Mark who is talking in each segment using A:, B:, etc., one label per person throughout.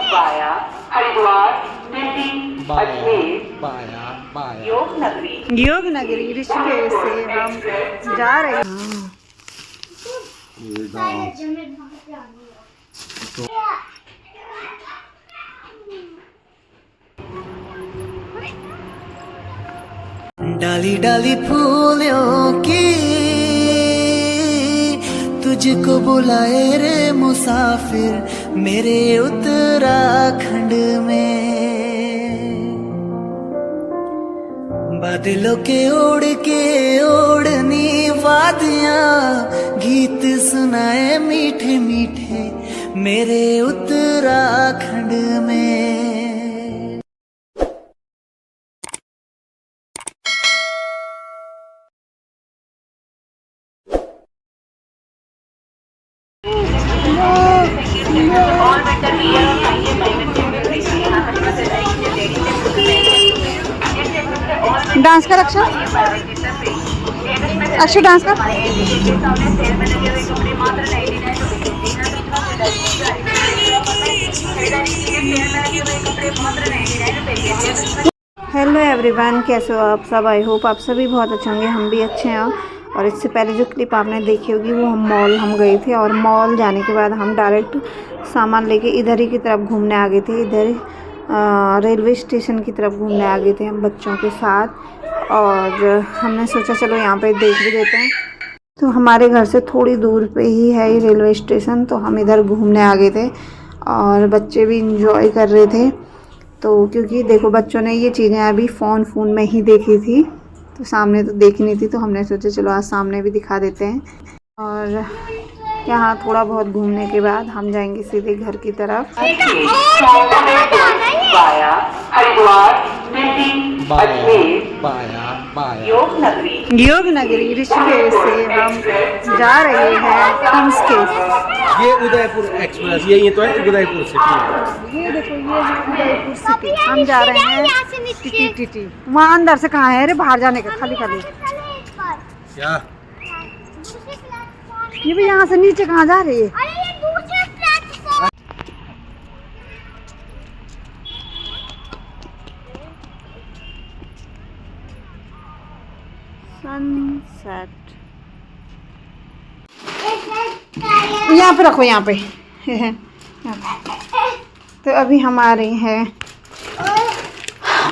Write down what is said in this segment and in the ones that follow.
A: Via Haridwar, Delhi, Ajmer, योग नगरी ऋषिकेश से हम जा रहे हैं।
B: डाली डाली फूलों की तुझको बुलाए रे मुसाफिर मेरे उत्तराखंड में। बादलों के ओढ़ के ओढ़नी वादियां गीत सुनाए मीठे मीठे मेरे उत्तराखंड में।
A: डांस कर अक्षर, अक्षर डांस कर। हेलो एवरीवन, कैसे हो आप सब? आई होप आप सभी बहुत अच्छे होंगे, हम भी अच्छे हैं। और इससे पहले जो क्लिप आपने देखी होगी वो हम गए थे, और मॉल जाने के बाद हम डायरेक्ट सामान लेके इधर ही की तरफ घूमने आ गए थे। इधर रेलवे स्टेशन की तरफ घूमने आ गए थे हम बच्चों के साथ, और हमने सोचा चलो यहाँ पे देख भी देते हैं। तो हमारे घर से थोड़ी दूर पे ही है ये रेलवे स्टेशन, तो हम इधर घूमने आ गए थे और बच्चे भी इंजॉय कर रहे थे। तो क्योंकि देखो बच्चों ने ये चीज़ें अभी फ़ोन में ही देखी थी, तो सामने तो देखी नहीं थी, तो हमने सोचा चलो आज सामने भी दिखा देते हैं। और यहाँ थोड़ा बहुत घूमने के बाद हम जाएंगे सीधे घर की तरफ। योग नगरी ऋषिकेश से हम जा रहे हैं ऋषिकेश।
C: ये उदयपुर एक्सप्रेस, ये तो है उदयपुर सिटी।
A: ये देखो ये है उदयपुर सिटी। हम जा रहे हैं टिटी। वहाँ अंदर से कहाँ है? अरे बाहर जाने का खाली
C: क्या
A: ये भी यहाँ से नीचे कहाँ जा रही है? सनसेट यहाँ पे रखो, यहाँ पे। तो अभी हम आ रहे हैं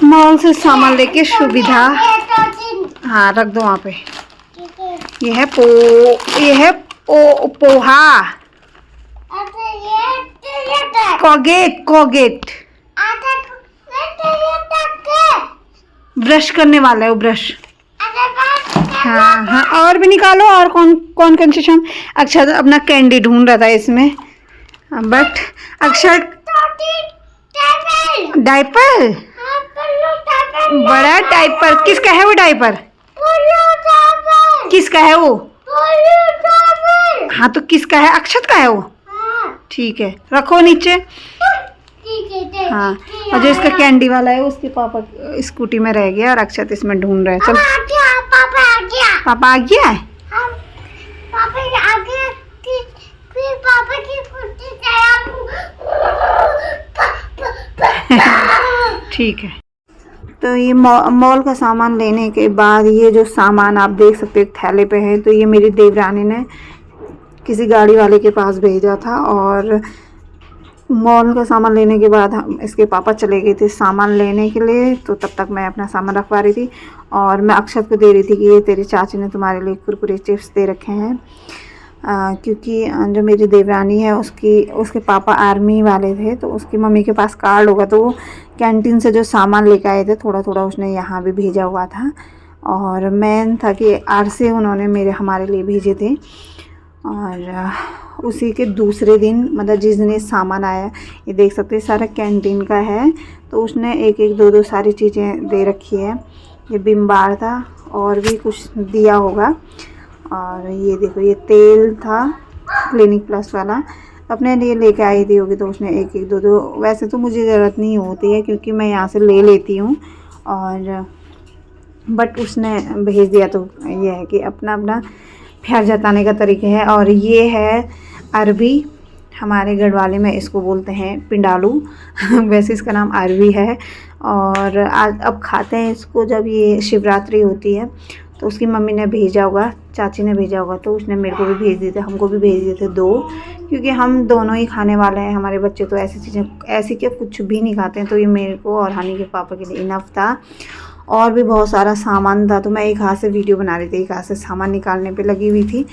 A: मॉल से सामान लेके सुविधा। हाँ रख दो वहाँ पे। ये है पोहा, कोगेट ब्रश करने वाला है वो ब्रश। हाँ और भी निकालो। और कौन कंसेशन? अक्षर अपना कैंडी ढूंढ रहा था इसमें, बट अक्षर डायपर, बड़ा डायपर। किसका है वो डायपर? किसका है वो? हाँ तो किसका है? अक्षत का है वो। ठीक है रखो नीचे। हाँ और जो इसका कैंडी वाला है उसके पापा स्कूटी में रह गया और अक्षत इसमें ढूंढ रहे हैं। चल पापा आ गया है। ठीक है। तो ये मॉल का सामान लेने के बाद ये जो सामान आप देख सकते हो थैले पे है, तो ये मेरी देवरानी ने किसी गाड़ी वाले के पास भेजा था। और मॉल का सामान लेने के बाद हम इसके पापा चले गए थे सामान लेने के लिए, तो तब तक मैं अपना सामान रखवा रही थी। और मैं अक्षत को दे रही थी कि ये तेरी चाची ने तुम्हारे लिए कुरकुरे चिप्स दे रखे हैं, क्योंकि जो मेरी देवरानी है उसके पापा आर्मी वाले थे, तो उसकी मम्मी के पास कार्ड होगा, तो वो कैंटीन से जो सामान लेकर आए थे थोड़ा थोड़ा उसने यहाँ भी भेजा हुआ था। और मेन था कि आरसे उन्होंने हमारे लिए भेजे थे। और उसी के दूसरे दिन, मतलब जिस दिन ये सामान आया, ये देख सकते हैं सारा कैंटीन का है, तो उसने एक दो सारी चीज़ें दे रखी है। ये बिम बार था और भी कुछ दिया होगा। और ये देखो ये तेल था क्लिनिक प्लस वाला, अपने लिए लेके आई थी होगी, तो उसने एक दो वैसे तो मुझे ज़रूरत नहीं होती है क्योंकि मैं यहाँ से ले लेती हूँ, और बट उसने भेज दिया। तो ये है कि अपना प्यार जताने का तरीका है। और ये है अरबी, हमारे गढ़वाले में इसको बोलते हैं पिंडालू वैसे इसका नाम अरवी है। और आज अब खाते हैं इसको जब ये शिवरात्रि होती है। तो उसकी मम्मी ने भेजा होगा, चाची ने भेजा होगा, तो उसने मेरे को भी भेज दिए थे, हमको भी भेज दिए थे 2, क्योंकि हम दोनों ही खाने वाले हैं। हमारे बच्चे तो ऐसी चीज़ें ऐसी क्या कुछ भी नहीं खाते हैं। तो ये मेरे को और हनी के पापा के लिए इनफ था। और भी बहुत सारा सामान था, तो मैं एक हाथ से वीडियो बना रही थी, एक हाथ से सामान निकालने पे लगी हुई थी।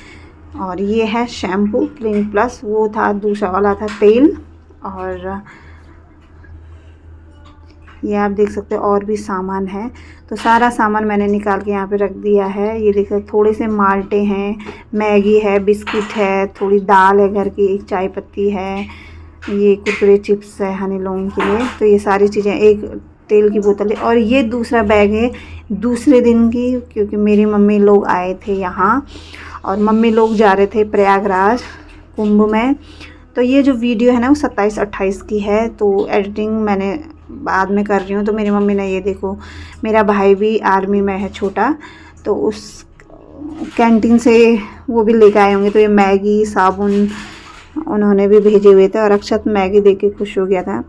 A: और ये है शैम्पू क्लिनिक प्लस, वो था दूसरा वाला था तेल। और ये आप देख सकते हो और भी सामान है। तो सारा सामान मैंने निकाल के यहाँ पे रख दिया है। ये देखो थोड़े से माल्टे हैं, मैगी है, बिस्किट है, थोड़ी दाल है घर की, एक चाय पत्ती है, ये कुरकुरे चिप्स है हनी लोगों के लिए। तो ये सारी चीज़ें, एक तेल की बोतल है। और ये दूसरा बैग है दूसरे दिन की, क्योंकि मेरी मम्मी लोग आए थे यहाँ और मम्मी लोग जा रहे थे प्रयागराज कुंभ में। तो ये जो वीडियो है ना वो 27-28 की है। तो एडिटिंग मैंने बाद में कर रही हूँ। तो मेरी मम्मी ने, ये देखो मेरा भाई भी आर्मी में है छोटा, तो उस कैंटीन से वो भी लेकर आए होंगे। तो ये मैगी साबुन उन्होंने भी भेजे हुए थे और अक्षत मैगी देख के खुश हो गया था।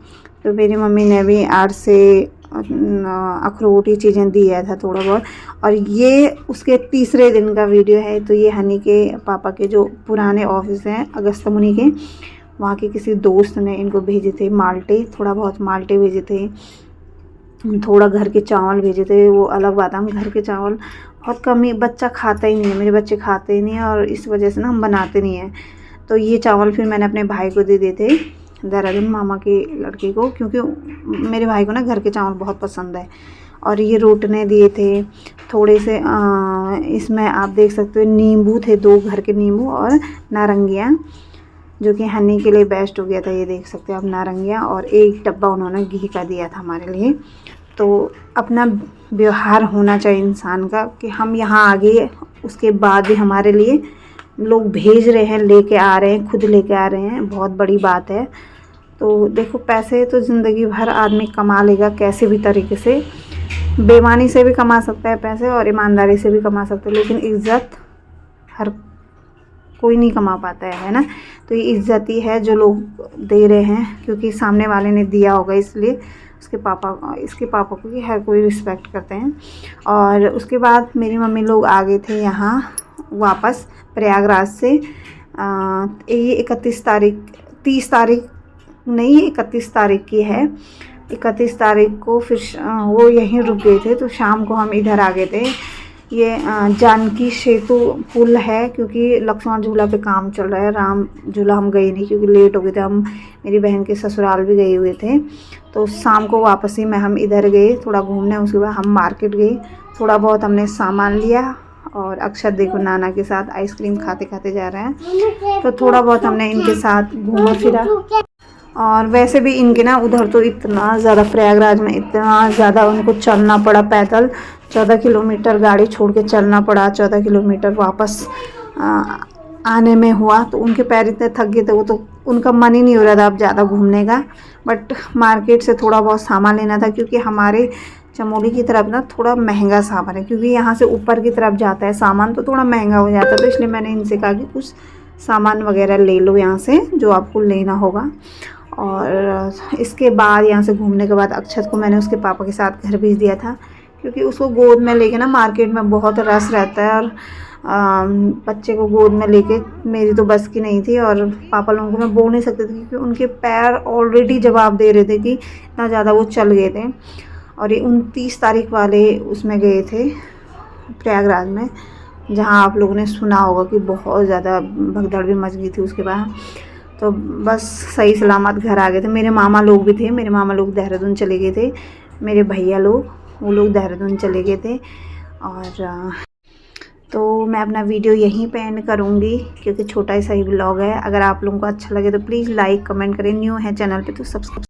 A: तो मेरी मम्मी ने भी 8 से अखरोट ही चीज़ें दिया था थोड़ा बहुत। और ये उसके तीसरे दिन का वीडियो है। तो ये हनी के पापा के जो पुराने ऑफिस हैं अगस्त मुनि के, वहाँ के किसी दोस्त ने इनको भेजे थे माल्टे, थोड़ा बहुत माल्टे भेजे थे, थोड़ा घर के चावल भेजे थे। वो अलग बात है, हम घर के चावल बहुत कम ही, बच्चा खाता ही नहीं है, मेरे बच्चे खाते ही नहीं है और इस वजह से ना हम बनाते नहीं हैं। तो ये चावल फिर मैंने अपने भाई को दे दिए थे, देहरादून मामा के लड़के को, क्योंकि मेरे भाई को ना घर के चावल बहुत पसंद है। और ये रोटने दिए थे थोड़े से। इसमें आप देख सकते हो नींबू थे, 2 घर के नींबू और नारंगियाँ, जो कि हनी के लिए बेस्ट हो गया था। ये देख सकते हो आप नारंगियाँ। और एक डब्बा उन्होंने घी का दिया था हमारे लिए। तो अपना व्यवहार होना चाहिए इंसान का कि हम यहाँ आ गए, उसके बाद भी हमारे लिए लोग भेज रहे हैं, लेके आ रहे हैं, खुद लेके आ रहे हैं, बहुत बड़ी बात है। तो देखो पैसे तो ज़िंदगी भर आदमी कमा लेगा कैसे भी तरीके से, बेईमानी से भी कमा सकता है पैसे और ईमानदारी से भी कमा सकता है, लेकिन इज़्ज़त हर कोई नहीं कमा पाता है ना। तो ये इज़्ज़त ही है जो लोग दे रहे हैं, क्योंकि सामने वाले ने दिया होगा, इसलिए इसके पापा को कि हर कोई रिस्पेक्ट करते हैं। और उसके बाद मेरी मम्मी लोग आ गए थे यहाँ वापस प्रयागराज से। ये 30 तारीख की है। 31 तारीख को फिर वो यहीं रुक गए थे। तो शाम को हम इधर आ गए थे। ये जानकी सेतु पुल है, क्योंकि लक्ष्मण झूला पे काम चल रहा है। राम झूला हम गए नहीं क्योंकि लेट हो गए थे, हम मेरी बहन के ससुराल भी गए हुए थे। तो शाम को वापसी में हम इधर गए थोड़ा घूमने। उसके बाद हम मार्केट गए, थोड़ा बहुत हमने सामान लिया। और अक्षत देखो नाना के साथ आइसक्रीम खाते खाते जा रहे हैं। तो थोड़ा बहुत हमने इनके साथ घूमा फिरा। और वैसे भी इनके ना उधर तो इतना ज़्यादा, प्रयागराज में इतना ज़्यादा उनको चलना पड़ा पैदल। 14 किलोमीटर गाड़ी छोड़ के चलना पड़ा, 14 किलोमीटर वापस आने में हुआ। तो उनके पैर इतने थक गए थे, वो तो उनका मन ही नहीं हो रहा था अब ज़्यादा घूमने का। बट मार्केट से थोड़ा बहुत सामान लेना था, क्योंकि हमारे चमोली की तरफ ना थोड़ा महंगा सामान है, क्योंकि यहाँ से ऊपर की तरफ जाता है सामान तो थोड़ा महंगा हो जाता है। तो इसलिए मैंने इनसे कहा कि कुछ सामान वगैरह ले लो यहाँ से जो आपको लेना होगा। और इसके बाद यहाँ से घूमने के बाद अक्षत को मैंने उसके पापा के साथ घर भेज दिया था, क्योंकि उसको गोद में लेके ना मार्केट में बहुत रश रहता है। और बच्चे को गोद में लेके मेरी तो बस की नहीं थी। और पापा लोगों को मैं बोल नहीं सकती थी, क्योंकि उनके पैर ऑलरेडी जवाब दे रहे थे कि इतना ज़्यादा वो चल गए थे। और ये 29 तारीख वाले उसमें गए थे प्रयागराज में, जहाँ आप लोगों ने सुना होगा कि बहुत ज़्यादा भगदड़ भी मच गई थी उसके बाद। तो बस सही सलामत घर आ गए थे। मेरे मामा लोग भी थे, मेरे मामा लोग देहरादून चले गए थे, मेरे भैया लोग वो लोग देहरादून चले गए थे। और तो मैं अपना वीडियो यहीं पे एंड करूँगी, क्योंकि छोटा सा ही व्लॉग है। अगर आप लोगों को अच्छा लगे तो प्लीज़ लाइक कमेंट करें। न्यू है चैनल पे तो सब्सक्राइब